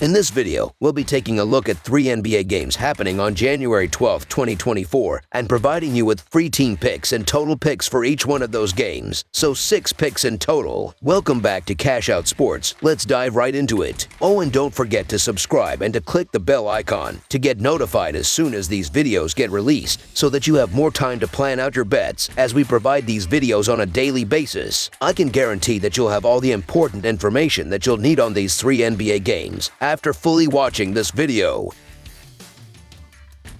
In this video, we'll be taking a look at 3 NBA games happening on January 12, 2024, and providing you with free team picks and total picks for each one of those games, so 6 picks in total. Welcome back to Cash Out Sports. Let's dive right into it. Oh, and don't forget to subscribe and to click the bell icon to get notified as soon as these videos get released, so that you have more time to plan out your bets as we provide these videos on a daily basis. I can guarantee that you'll have all the important information that you'll need on these 3 NBA games after fully watching this video.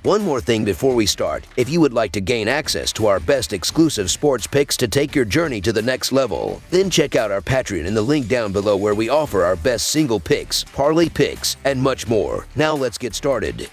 One more thing before we start, if you would like to gain access to our best exclusive sports picks to take your journey to the next level, then check out our Patreon in the link down below where we offer our best single picks, parlay picks, and much more. Now let's get started.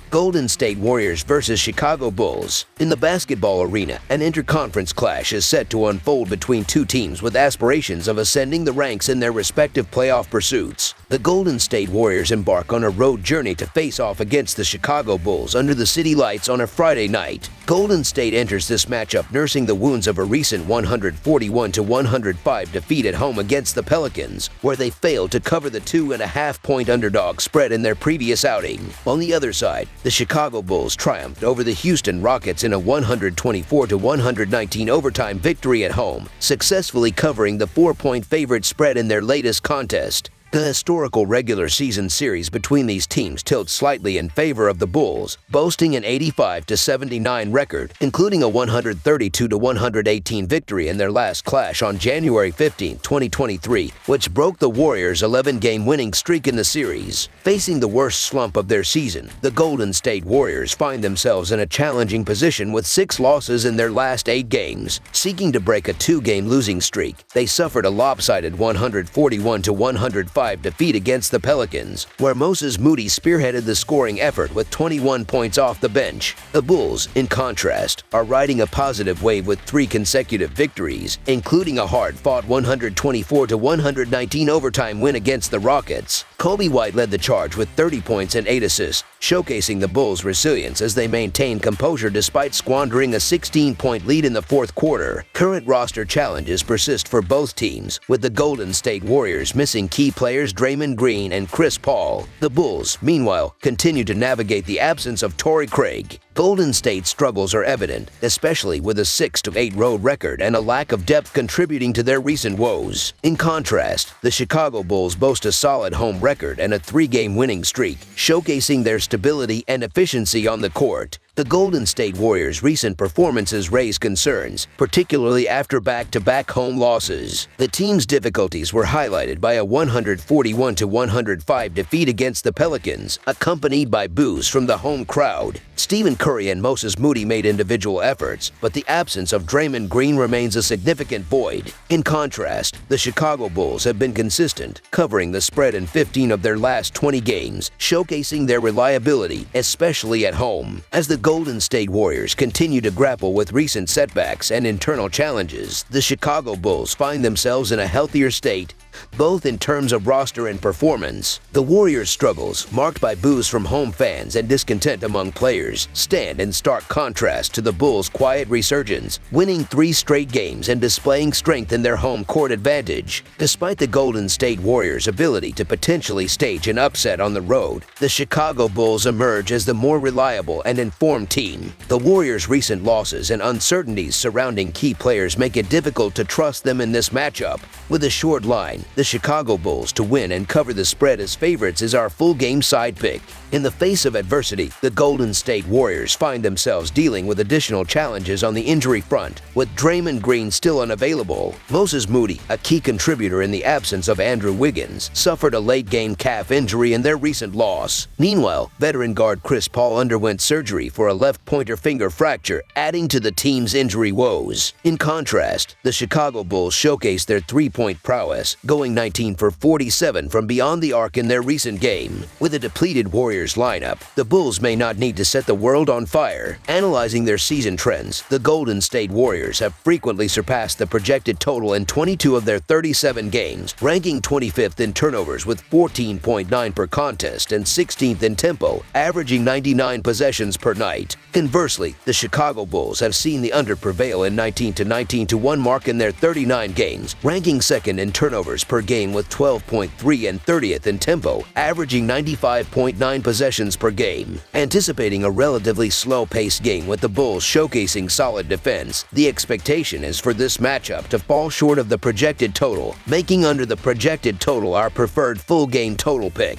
Golden State Warriors versus Chicago Bulls. In the basketball arena, an interconference clash is set to unfold between two teams with aspirations of ascending the ranks in their respective playoff pursuits. The Golden State Warriors embark on a road journey to face off against the Chicago Bulls under the city lights on a Friday night. Golden State enters this matchup nursing the wounds of a recent 141-105 defeat at home against the Pelicans, where they failed to cover the 2.5-point underdog spread in their previous outing. On the other side, the Chicago Bulls triumphed over the Houston Rockets in a 124-119 overtime victory at home, successfully covering the 4-point favorite spread in their latest contest. The historical regular season series between these teams tilts slightly in favor of the Bulls, boasting an 85-79 record, including a 132-118 victory in their last clash on January 15, 2023, which broke the Warriors' 11-game winning streak in the series. Facing the worst slump of their season, the Golden State Warriors find themselves in a challenging position with 6 losses in their last 8 games. Seeking to break a 2-game losing streak, they suffered a lopsided 141-105 defeat against the Pelicans, where Moses Moody spearheaded the scoring effort with 21 points off the bench. The Bulls, in contrast, are riding a positive wave with 3 consecutive victories, including a hard-fought 124-119 overtime win against the Rockets. Kobe White led the charge with 30 points and 8 assists, showcasing the Bulls' resilience as they maintain composure despite squandering a 16-point lead in the fourth quarter. Current roster challenges persist for both teams, with the Golden State Warriors missing key players Draymond Green and Chris Paul. The Bulls, meanwhile, continue to navigate the absence of Torrey Craig. Golden State's struggles are evident, especially with a 6-8 road record and a lack of depth contributing to their recent woes. In contrast, the Chicago Bulls boast a solid home record and a 3-game winning streak, showcasing their stability and efficiency on the court. The Golden State Warriors' recent performances raise concerns, particularly after back-to-back home losses. The team's difficulties were highlighted by a 141-105 defeat against the Pelicans, accompanied by boos from the home crowd. Stephen Curry and Moses Moody made individual efforts, but the absence of Draymond Green remains a significant void. In contrast, the Chicago Bulls have been consistent, covering the spread in 15 of their last 20 games, showcasing their reliability, especially at home. As the Golden State Warriors continue to grapple with recent setbacks and internal challenges, the Chicago Bulls find themselves in a healthier state, both in terms of roster and performance. The Warriors' struggles, marked by boos from home fans and discontent among players, stand in stark contrast to the Bulls' quiet resurgence, winning 3 straight games and displaying strength in their home court advantage. Despite the Golden State Warriors' ability to potentially stage an upset on the road, the Chicago Bulls emerge as the more reliable and informed team. The Warriors' recent losses and uncertainties surrounding key players make it difficult to trust them in this matchup. With a short line, the Chicago Bulls to win and cover the spread as favorites is our full game side pick. In the face of adversity, the Golden State Warriors find themselves dealing with additional challenges on the injury front, with Draymond Green still unavailable. Moses Moody, a key contributor in the absence of Andrew Wiggins, suffered a late-game calf injury in their recent loss. Meanwhile, veteran guard Chris Paul underwent surgery for a left pointer finger fracture, adding to the team's injury woes. In contrast, the Chicago Bulls showcased their 3-point prowess, going 19 for 47 from beyond the arc in their recent game. With a depleted Warriors Warriors lineup, the Bulls may not need to set the world on fire. Analyzing their season trends, the Golden State Warriors have frequently surpassed the projected total in 22 of their 37 games, ranking 25th in turnovers with 14.9 per contest and 16th in tempo, averaging 99 possessions per night. Conversely, the Chicago Bulls have seen the under prevail in 19-1 mark in their 39 games, ranking second in turnovers per game with 12.3 and 30th in tempo, averaging 95.9 possessions per game. Anticipating a relatively slow-paced game with the Bulls showcasing solid defense, the expectation is for this matchup to fall short of the projected total, making under the projected total our preferred full-game total pick.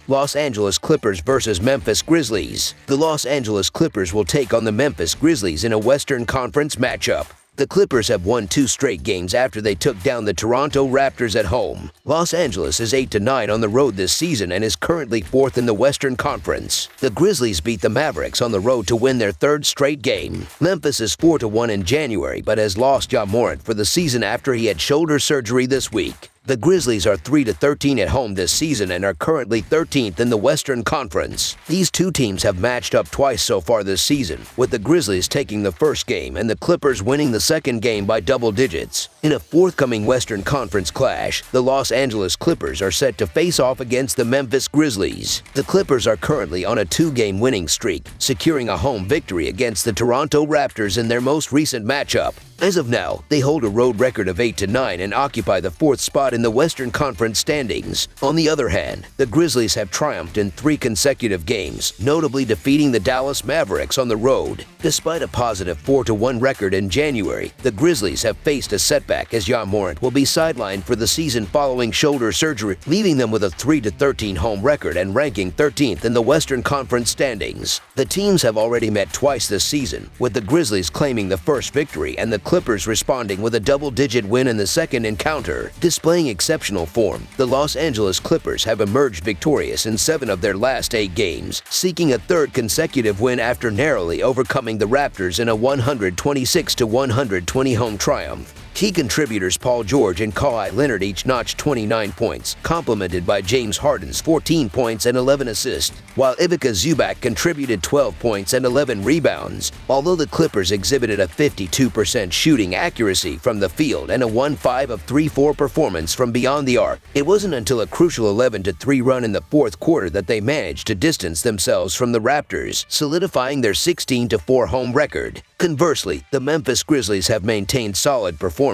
Los Angeles Clippers vs. Memphis Grizzlies. The Los Angeles Clippers will take on the Memphis Grizzlies in a Western Conference matchup. The Clippers have won 2 straight games after they took down the Toronto Raptors at home. Los Angeles is 8-9 on the road this season and is currently 4th in the Western Conference. The Grizzlies beat the Mavericks on the road to win their 3rd straight game. Memphis is 4-1 in January but has lost Ja Morant for the season after he had shoulder surgery this week. The Grizzlies are 3-13 at home this season and are currently 13th in the Western Conference. These two teams have matched up twice so far this season, with the Grizzlies taking the first game and the Clippers winning the second game by double digits. In a forthcoming Western Conference clash, the Los Angeles Clippers are set to face off against the Memphis Grizzlies. The Clippers are currently on a 2-game winning streak, securing a home victory against the Toronto Raptors in their most recent matchup. As of now, they hold a road record of 8-9 and occupy the 4th spot in the Western Conference standings. On the other hand, the Grizzlies have triumphed in 3 consecutive games, notably defeating the Dallas Mavericks on the road. Despite a positive 4-1 record in January, the Grizzlies have faced a setback as Ja Morant will be sidelined for the season following shoulder surgery, leaving them with a 3-13 home record and ranking 13th in the Western Conference standings. The teams have already met twice this season, with the Grizzlies claiming the first victory and the Clippers responding with a double-digit win in the second encounter. Displaying exceptional form, the Los Angeles Clippers have emerged victorious in 7 of their last 8 games, seeking a 3rd consecutive win after narrowly overcoming the Raptors in a 126-120 home triumph. Key contributors Paul George and Kawhi Leonard each notched 29 points, complemented by James Harden's 14 points and 11 assists, while Ivica Zubac contributed 12 points and 11 rebounds. Although the Clippers exhibited a 52% shooting accuracy from the field and a 1-5 of 3-4 performance from beyond the arc, it wasn't until a crucial 11-3 run in the 4th quarter that they managed to distance themselves from the Raptors, solidifying their 16-4 home record. Conversely, the Memphis Grizzlies have maintained solid performance,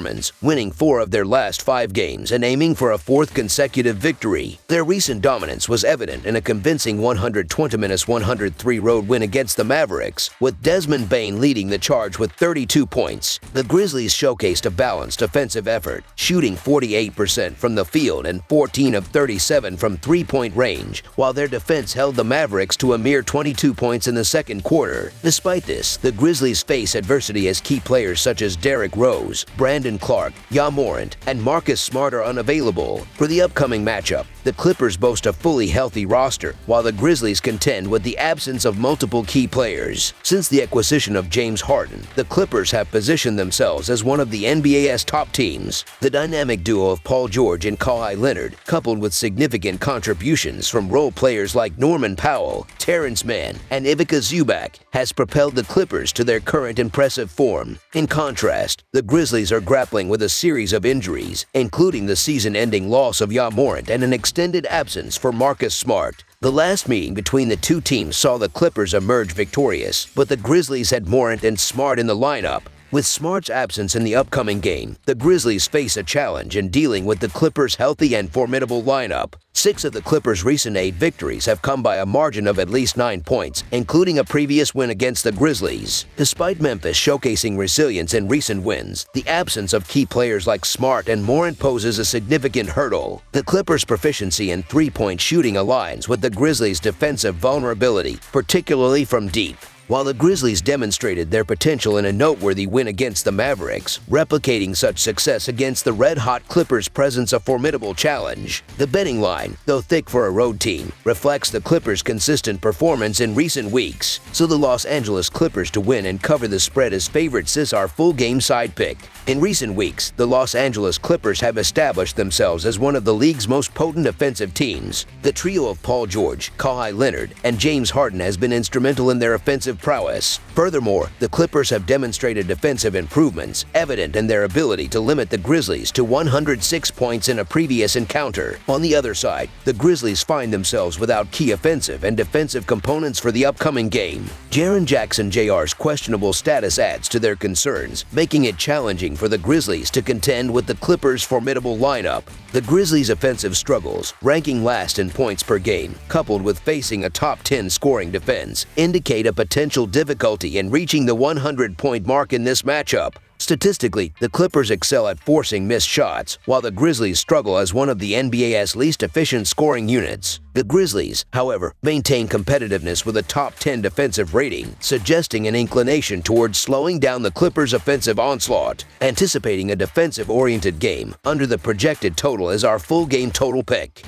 winning 4 of their last 5 games and aiming for a 4th consecutive victory. Their recent dominance was evident in a convincing 120-103 road win against the Mavericks, with Desmond Bane leading the charge with 32 points. The Grizzlies showcased a balanced offensive effort, shooting 48% from the field and 14 of 37 from 3-point range, while their defense held the Mavericks to a mere 22 points in the second quarter. Despite this, the Grizzlies face adversity as key players such as Derrick Rose, Brandon Clark, Ja Morant, and Marcus Smart are unavailable. For the upcoming matchup, the Clippers boast a fully healthy roster, while the Grizzlies contend with the absence of multiple key players. Since the acquisition of James Harden, the Clippers have positioned themselves as one of the NBA's top teams. The dynamic duo of Paul George and Kawhi Leonard, coupled with significant contributions from role players like Norman Powell, Terrence Mann, and Ivica Zubac, has propelled the Clippers to their current impressive form. In contrast, the Grizzlies are grappling with a series of injuries, including the season-ending loss of Ja Morant and an extended absence for Marcus Smart. The last meeting between the two teams saw the Clippers emerge victorious, but the Grizzlies had Morant and Smart in the lineup. With Smart's absence in the upcoming game, the Grizzlies face a challenge in dealing with the Clippers' healthy and formidable lineup. 6 of the Clippers' recent 8 victories have come by a margin of at least 9 points, including a previous win against the Grizzlies. Despite Memphis showcasing resilience in recent wins, the absence of key players like Smart and Morant poses a significant hurdle. The Clippers' proficiency in 3-point shooting aligns with the Grizzlies' defensive vulnerability, particularly from deep. while the Grizzlies demonstrated their potential in a noteworthy win against the Mavericks, replicating such success against the red-hot Clippers presents a formidable challenge. The betting line, though thick for a road team, reflects the Clippers' consistent performance in recent weeks, so the Los Angeles Clippers to win and cover the spread as favorites is our full-game side pick. In recent weeks, the Los Angeles Clippers have established themselves as one of the league's most potent offensive teams. The trio of Paul George, Kawhi Leonard, and James Harden has been instrumental in their offensive prowess. Furthermore, the Clippers have demonstrated defensive improvements, evident in their ability to limit the Grizzlies to 106 points in a previous encounter. On the other side, the Grizzlies find themselves without key offensive and defensive components for the upcoming game. Jaren Jackson Jr.'s questionable status adds to their concerns, making it challenging for the Grizzlies to contend with the Clippers' formidable lineup. The Grizzlies' offensive struggles, ranking last in points per game, coupled with facing a top 10 scoring defense, indicate a potential difficulty in reaching the 100-point mark in this matchup. Statistically, the Clippers excel at forcing missed shots, while the Grizzlies struggle as one of the NBA's least efficient scoring units. The Grizzlies, however, maintain competitiveness with a top 10 defensive rating, suggesting an inclination towards slowing down the Clippers' offensive onslaught. Anticipating a defensive-oriented game, under the projected total is our full-game total pick.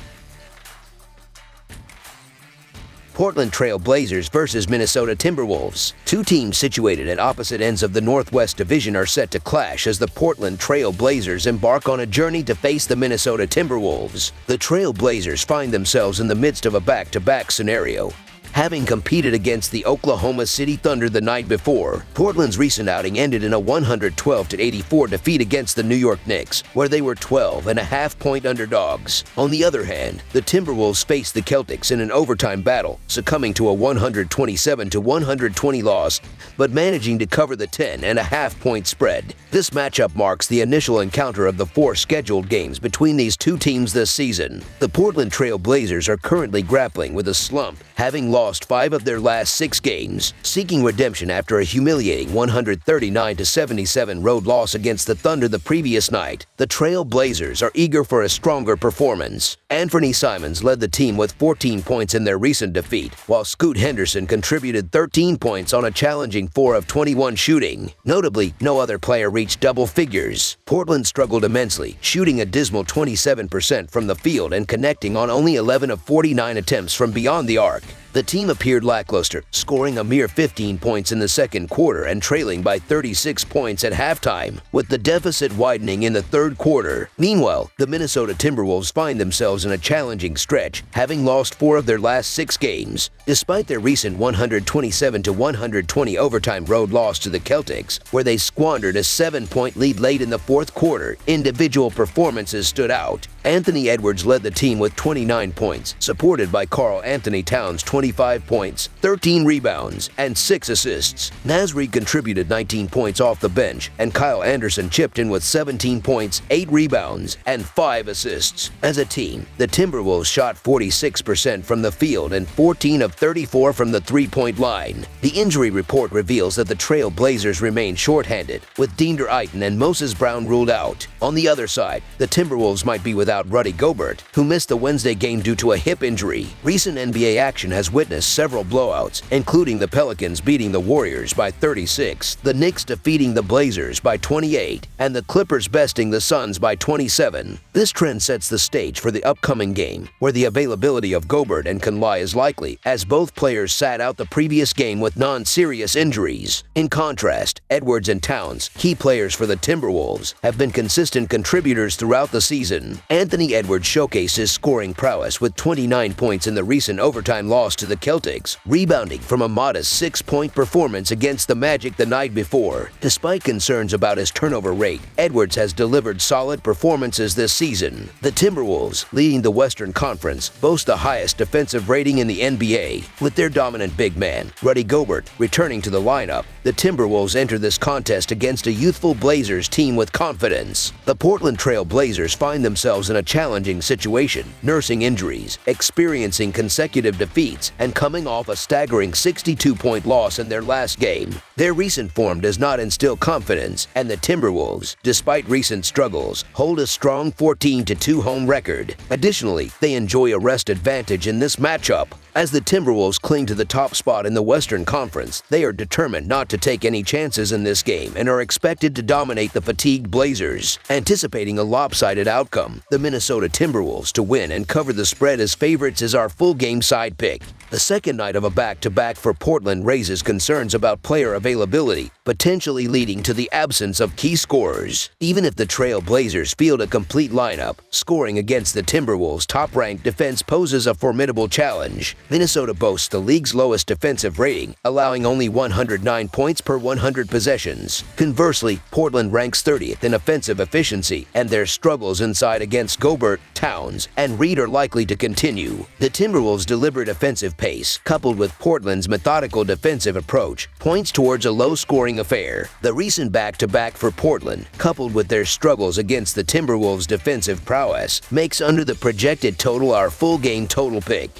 Portland Trail Blazers versus Minnesota Timberwolves. Two teams situated at opposite ends of the Northwest Division are set to clash as the Portland Trail Blazers embark on a journey to face the Minnesota Timberwolves. The Trail Blazers find themselves in the midst of a back-to-back scenario. Having competed against the Oklahoma City Thunder the night before, Portland's recent outing ended in a 112-84 defeat against the New York Knicks, where they were 12.5-point underdogs. On the other hand, the Timberwolves faced the Celtics in an overtime battle, succumbing to a 127-120 loss, but managing to cover the 10.5-point spread. This matchup marks the initial encounter of the 4 scheduled games between these two teams this season. The Portland Trail Blazers are currently grappling with a slump, having lost 5 of their last 6 games, seeking redemption after a humiliating 139-77 road loss against the Thunder the previous night. The Trail Blazers are eager for a stronger performance. Anthony Simons led the team with 14 points in their recent defeat, while Scoot Henderson contributed 13 points on a challenging 4 of 21 shooting. Notably, no other player reached double figures. Portland struggled immensely, shooting a dismal 27% from the field and connecting on only 11 of 49 attempts from beyond the arc. The team appeared lackluster, scoring a mere 15 points in the second quarter and trailing by 36 points at halftime, with the deficit widening in the third quarter. Meanwhile, the Minnesota Timberwolves find themselves in a challenging stretch, having lost 4 of their last 6 games. Despite their recent 127-120 overtime road loss to the Celtics, where they squandered a 7-point lead late in the fourth quarter, individual performances stood out. Anthony Edwards led the team with 29 points, supported by Karl Anthony Towns' 25 points, 13 rebounds, and 6 assists. Nasri contributed 19 points off the bench, and Kyle Anderson chipped in with 17 points, 8 rebounds, and 5 assists. As a team, the Timberwolves shot 46% from the field and 14 of 34 from the three-point line. The injury report reveals that the Trail Blazers remain shorthanded, with Deandre Ayton and Moses Brown ruled out. On the other side, the Timberwolves might be without Rudy Gobert, who missed the Wednesday game due to a hip injury. Recent NBA action has witnessed several blowouts, including the Pelicans beating the Warriors by 36, the Knicks defeating the Blazers by 28, and the Clippers besting the Suns by 27. This trend sets the stage for the upcoming game, where the availability of Gobert and Conley is likely, as both players sat out the previous game with non-serious injuries. In contrast, Edwards and Towns, key players for the Timberwolves, have been consistent contributors throughout the season. Anthony Edwards showcased his scoring prowess with 29 points in the recent overtime loss to the Celtics, rebounding from a modest 6-point performance against the Magic the night before. Despite concerns about his turnover rate, Edwards has delivered solid performances this season. The Timberwolves, leading the Western Conference, boast the highest defensive rating in the NBA. With their dominant big man, Rudy Gobert, returning to the lineup, the Timberwolves enter this contest against a youthful Blazers team with confidence. The Portland Trail Blazers find themselves in a challenging situation, nursing injuries, experiencing consecutive defeats, and coming off a staggering 62-point loss in their last game. Their recent form does not instill confidence, and the Timberwolves, despite recent struggles, hold a strong 14-2 home record. Additionally, they enjoy a rest advantage in this matchup. As the Timberwolves cling to the top spot in the Western Conference, they are determined not to take any chances in this game and are expected to dominate the fatigued Blazers. Anticipating a lopsided outcome, the Minnesota Timberwolves to win and cover the spread as favorites is our full game side pick. The second night of a back-to-back for Portland raises concerns about player availability, potentially leading to the absence of key scorers. Even if the Trail Blazers field a complete lineup, scoring against the Timberwolves' top-ranked defense poses a formidable challenge. Minnesota boasts the league's lowest defensive rating, allowing only 109 points per 100 possessions. Conversely, Portland ranks 30th in offensive efficiency, and their struggles inside against Gobert, Towns, and Reed are likely to continue. The Timberwolves' deliberate offensive pace, coupled with Portland's methodical defensive approach, points towards a low-scoring affair. The recent back-to-back for Portland, coupled with their struggles against the Timberwolves' defensive prowess, makes under the projected total our full game total pick.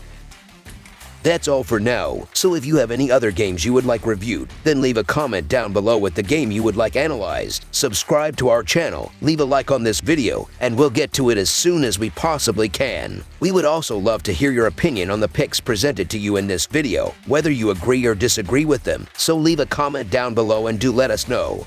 That's all for now, so if you have any other games you would like reviewed, then leave a comment down below with the game you would like analyzed. Subscribe to our channel, leave a like on this video, and we'll get to it as soon as we possibly can. We would also love to hear your opinion on the picks presented to you in this video, whether you agree or disagree with them, so leave a comment down below and do let us know.